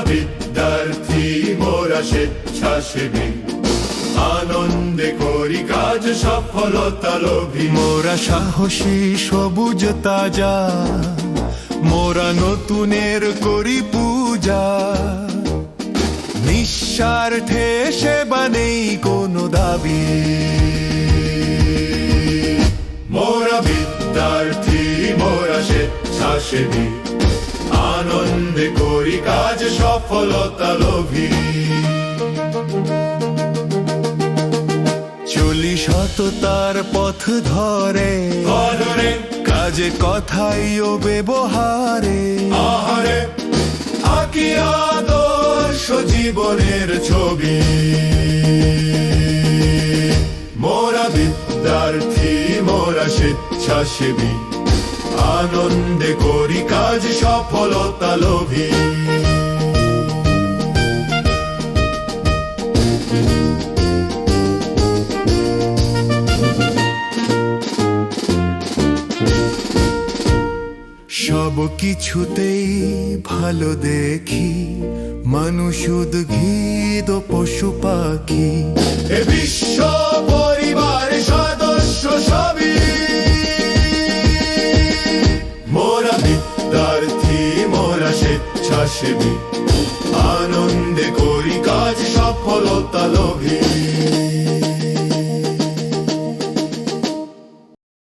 বিদ্যার্থী মোরা স্বেচ্ছাসেবী, আনন্দে করি কাজ সফলতা লোভী। মোরা সাহসী সবুজ তাজা, মোরা নতুনের করি পূজা, নিঃস্বার্থে সেবা নেই কোনো দাবি। মোরা বিদ্যার্থী মোরা স্বেচ্ছাসেবী, আনন্দে করি কাজ সফলতা লোভী। চলি সততার পথ ধরে, কাজে কথাই ও ব্যবহারে, আহারে আঁকি আদর্শ জীবনের ছবি। মোরা বিদ্যার্থী মোরা স্বেচ্ছাসেবী, আনন্দে করি কাজ সফলতা লোভী। সব কিছুতেই ভালো দেখি, মানুষ উদ্ভিদ ও পশু পাখি, এ বিশ্ব পরিবার সদস্য সবই। মোরা বিদ্যার্থী মোরা স্বেচ্ছাসেবী, আনন্দে করি কাজ সফলতা লোভী।